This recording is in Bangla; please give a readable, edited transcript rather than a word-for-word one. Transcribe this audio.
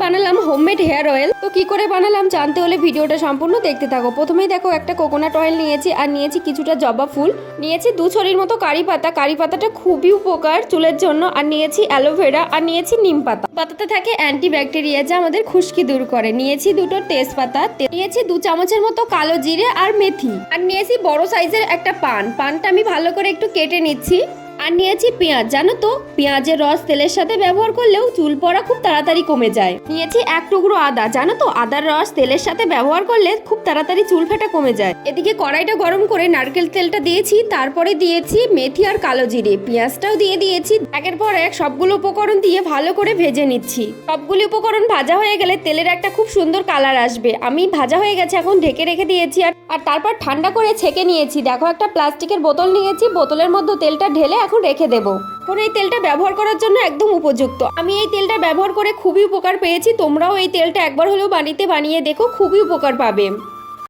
বানালাম হোমমেড হেয়ার অয়েল। তো কি করে বানালাম জানতে হলে ভিডিওটা সম্পূর্ণ দেখতে থাকো। প্রথমেই দেখো একটা কোকোনাট অয়েল নিয়েছি, আর নিয়েছি কিছুটা জবা ফুল, নিয়েছি 2 ছড়ির মতো কারি পাতা। কারি পাতাটা খুবই উপকার চুলের জন্য। আর নিয়েছি অ্যালোভেরা, আর নিয়েছি নিম পাতা। পাতাতে থাকে অ্যান্টি ব্যাকটেরিয়া যা আমাদের খুশকি দূর করে। নিয়েছি 2টো তেজপাতা, নিয়েছি 2 চামচের মতো কালো জিরে আর মেথি, আর নিয়েছি বড় সাইজের একটা পানটা আমি ভালো করে একটু কেটে নিচ্ছি। আর নিয়েছি পেঁয়াজ। জানো তো পেঁয়াজের রস তেলের সাথে ব্যবহার করলেও চুল পড়া খুব তাড়াতাড়ি কমে যায়। নিয়েছি 1 টুকরো আদা। জানো তো আদার রস তেলের সাথে ব্যবহার করলে খুব তাড়াতাড়ি চুল ফেটা কমে যায়। এদিকে কড়াইটা গরম করে নারকেল তেলটা দিয়েছি, তারপরে দিয়েছি মেথি আর কালো জিরে, পেঁয়াজটাও দিয়ে দিয়েছি। একের পর এক সবগুলো উপকরণ দিয়ে ভালো করে ভেজে নিচ্ছি। সবগুলো উপকরণ ভাজা হয়ে গেলে তেলের একটা খুব সুন্দর কালার আসবে। আমি ভাজা হয়ে গেছে, এখন ঢেকে রেখে দিয়েছি। আর তারপর ঠান্ডা করে ছেঁকে নিয়েছি। দেখো একটা প্লাস্টিকের বোতল নিয়েছি, বোতলের মধ্যে তেলটা ঢেলে এখন রেখে দেবো। এখন এই তেলটা ব্যবহার করার জন্য একদম উপযুক্ত। আমি এই তেলটা ব্যবহার করে খুবই উপকার পেয়েছি। তোমরাও এই তেলটা একবার হলেও বানিয়ে দেখো, খুবই উপকার পাবে।